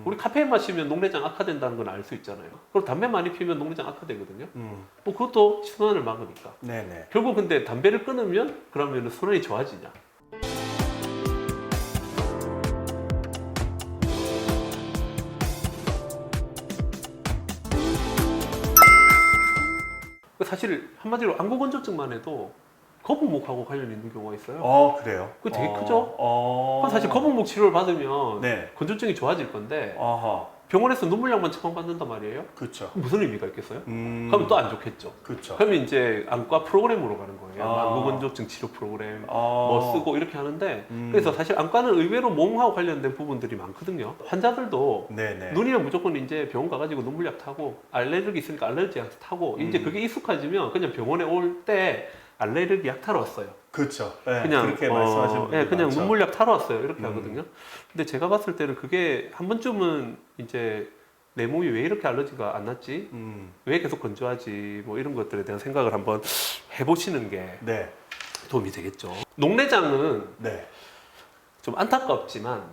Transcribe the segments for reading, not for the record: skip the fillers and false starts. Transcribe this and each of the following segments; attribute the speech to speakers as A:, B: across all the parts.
A: 우리 카페인 마시면 녹내장 악화된다는 건 알 수 있잖아요. 그리고 담배 많이 피우면 녹내장 악화되거든요. 뭐 그것도 순환을 막으니까.
B: 네네.
A: 결국 근데 담배를 끊으면 그러면 순환이 좋아지냐? 사실 한마디로 안구건조증만 해도 거북목하고 관련이 있는 경우가 있어요.
B: 그래요?
A: 그거 되게 크죠? 그럼 사실 거북목 치료를 받으면
B: 네.
A: 건조증이 좋아질 건데
B: 아하.
A: 병원에서 눈물약만 처방받는단 말이에요?
B: 그렇죠.
A: 그럼 무슨 의미가 있겠어요? 그러면 또 안 좋겠죠.
B: 그렇죠.
A: 그러면 이제 안과 프로그램으로 가는 거예요.
B: 아.
A: 안구건조증 치료 프로그램 뭐 쓰고 이렇게 하는데 그래서 사실 안과는 의외로 몸하고 관련된 부분들이 많거든요. 환자들도
B: 네네.
A: 눈이면 무조건 이제 병원 가가지고 눈물약 타고 알레르기 있으니까 알레르기 약 타고 이제 그게 익숙해지면 그냥 병원에 올 때 알레르기 약 타러 왔어요.
B: 그렇죠. 네,
A: 그냥
B: 그렇게 말씀하시는 분들
A: 그냥
B: 많죠.
A: 눈물약 타러 왔어요. 이렇게 하거든요. 근데 제가 봤을 때는 그게 한 번쯤은 이제 내 몸이 왜 이렇게 알러지가 안 났지? 왜 계속 건조하지? 뭐 이런 것들에 대한 생각을 한번 해보시는 게
B: 네.
A: 도움이 되겠죠. 녹내장은
B: 네.
A: 좀 안타깝지만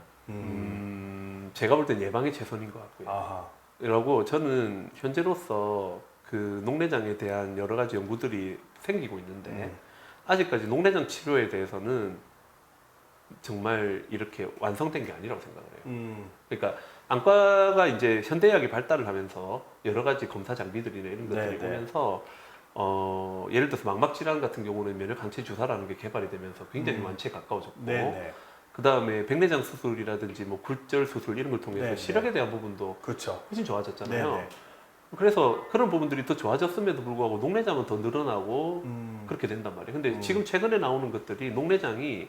A: 제가 볼 땐 예방이 최선인 것 같고요.
B: 아하.
A: 그리고 저는 현재로서 그 녹내장에 대한 여러 가지 연구들이 생기고 있는데 아직까지 녹내장 치료에 대해서는 정말 이렇게 완성된 게 아니라고 생각을 해요. 그러니까 안과가 이제 현대의학이 발달을 하면서 여러 가지 검사 장비들이나 이런 것들이
B: 네네.
A: 오면서 예를 들어서 망막 질환 같은 경우는 면역 항체 주사라는 게 개발이 되면서 굉장히 완치에 가까워졌고
B: 네네.
A: 그 다음에 백내장 수술이라든지 뭐 굴절 수술 이런 걸 통해서
B: 네네.
A: 시력에 대한 부분도
B: 그렇죠.
A: 훨씬 좋아졌잖아요.
B: 네네.
A: 그래서 그런 부분들이 더 좋아졌음에도 불구하고 녹내장은 더 늘어나고 그렇게 된단 말이에요. 근데 지금 최근에 나오는 것들이 녹내장이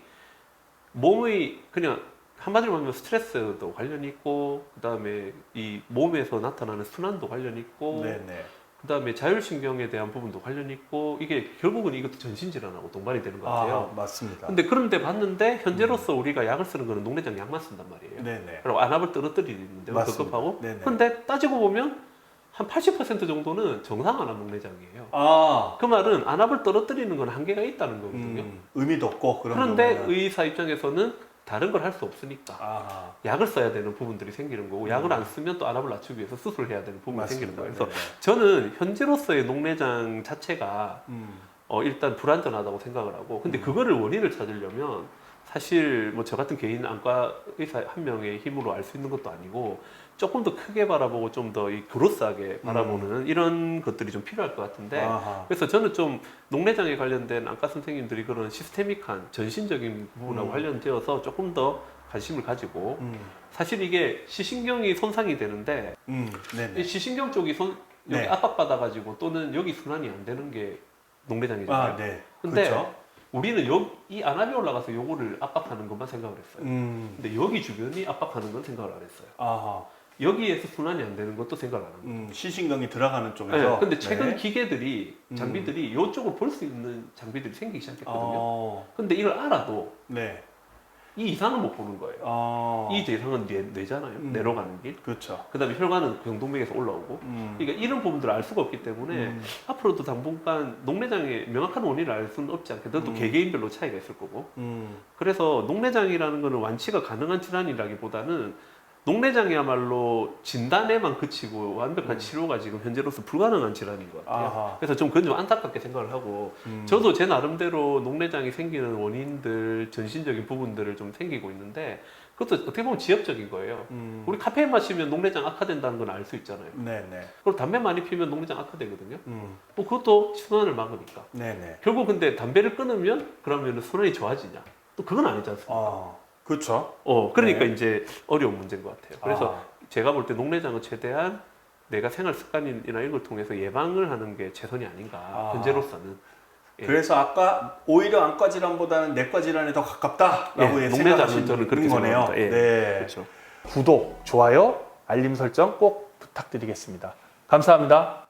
A: 몸의 그냥 한마디로 말하면 스트레스도 관련이 있고 그 다음에 이 몸에서 나타나는 순환도 관련이 있고
B: 네네.
A: 그 다음에 자율신경에 대한 부분도 관련이 있고 이게 결국은 이것도 전신질환하고 동반이 되는 것 같아요.
B: 맞습니다.
A: 근데 그런데 봤는데 현재로서 우리가 약을 쓰는 거는 녹내장 약만 쓴단 말이에요.
B: 네네.
A: 그리고 안압을 떨어뜨리는데
B: 맞습니다.
A: 급급하고
B: 네네.
A: 근데 따지고 보면 한 80% 정도는 정상 안압 녹내장이에요.
B: 아.
A: 그 말은 안압을 떨어뜨리는 건 한계가 있다는 거거든요.
B: 의미도 없고 그런
A: 그런데
B: 경우는.
A: 의사 입장에서는 다른 걸 할 수 없으니까
B: 아하.
A: 약을 써야 되는 부분들이 생기는 거고 약을 안 쓰면 또 안압을 낮추기 위해서 수술을 해야 되는 부분이
B: 맞습니다.
A: 생기는 거예요. 그래서
B: 네네.
A: 저는 현재로서의 녹내장 자체가 일단 불안전하다고 생각을 하고 근데 그거를 원인을 찾으려면 사실 뭐 저 같은 개인 안과 의사 한 명의 힘으로 알 수 있는 것도 아니고 조금 더 크게 바라보고 좀 더 이 그로스하게 바라보는 이런 것들이 좀 필요할 것 같은데
B: 아하.
A: 그래서 저는 좀 녹내장에 관련된 안과 선생님들이 그런 시스테믹한 전신적인 부분하고 관련되어서 조금 더 관심을 가지고 사실 이게 시신경이 손상이 되는데
B: 네네.
A: 이 시신경 쪽이 여기
B: 네.
A: 압박받아가지고 또는 여기 순환이 안 되는 게 녹내장이잖아요.
B: 네.
A: 근데
B: 그렇죠.
A: 우리는 이 안압이 올라가서 요거를 압박하는 것만 생각을 했어요. 근데 여기 주변이 압박하는 건 생각을 안 했어요.
B: 아하.
A: 여기에서 순환이 안 되는 것도 생각을 안 합니다.
B: 시신경이 들어가는 쪽에서.
A: 네, 근데 최근
B: 네.
A: 기계들이 장비들이 이쪽을 볼 수 있는 장비들이 생기기 시작했거든요.
B: 아.
A: 근데 이걸 알아도
B: 네.
A: 이 이상은 못 보는 거예요.
B: 아.
A: 이 대상은 뇌잖아요. 뇌로 가는 길.
B: 그렇죠.
A: 그다음에 혈관은 경동맥에서 올라오고. 그러니까 이런 부분들을 알 수가 없기 때문에 앞으로도 당분간 녹내장의 명확한 원인을 알 수는 없지 않겠다. 또 개개인별로 차이가 있을 거고. 그래서 녹내장이라는 거는 완치가 가능한 질환이라기보다는 녹내장이야말로 진단에만 그치고 완벽한 치료가 지금 현재로서 불가능한 질환인 것 같아요.
B: 아하.
A: 그래서 좀 그건 좀 안타깝게 생각을 하고 저도 제 나름대로 녹내장이 생기는 원인들, 전신적인 부분들을 좀 생기고 있는데 그것도 어떻게 보면 지엽적인 거예요. 우리 카페인 마시면 녹내장 악화된다는 건 알 수 있잖아요.
B: 네네.
A: 그리고 담배 많이 피우면 녹내장 악화되거든요. 뭐 그것도 순환을 막으니까.
B: 네네.
A: 결국 근데 담배를 끊으면 그러면 순환이 좋아지냐? 또 그건 아니지 않습니까?
B: 아. 그렇죠.
A: 그러니까
B: 네.
A: 이제 어려운 문제인 것 같아요. 그래서
B: 아.
A: 제가 볼 때 녹내장은 최대한 내가 생활 습관이나 이런 걸 통해서 예방을 하는 게 최선이 아닌가. 현재로서는. 예.
B: 그래서 아까 오히려 안과 질환보다는 내과 질환에 더 가깝다라고
A: 예,
B: 생각하시는
A: 저는 그렇게
B: 거네요.
A: 생각합니다. 예.
B: 네.
A: 그렇죠.
C: 구독, 좋아요, 알림 설정 꼭 부탁드리겠습니다. 감사합니다.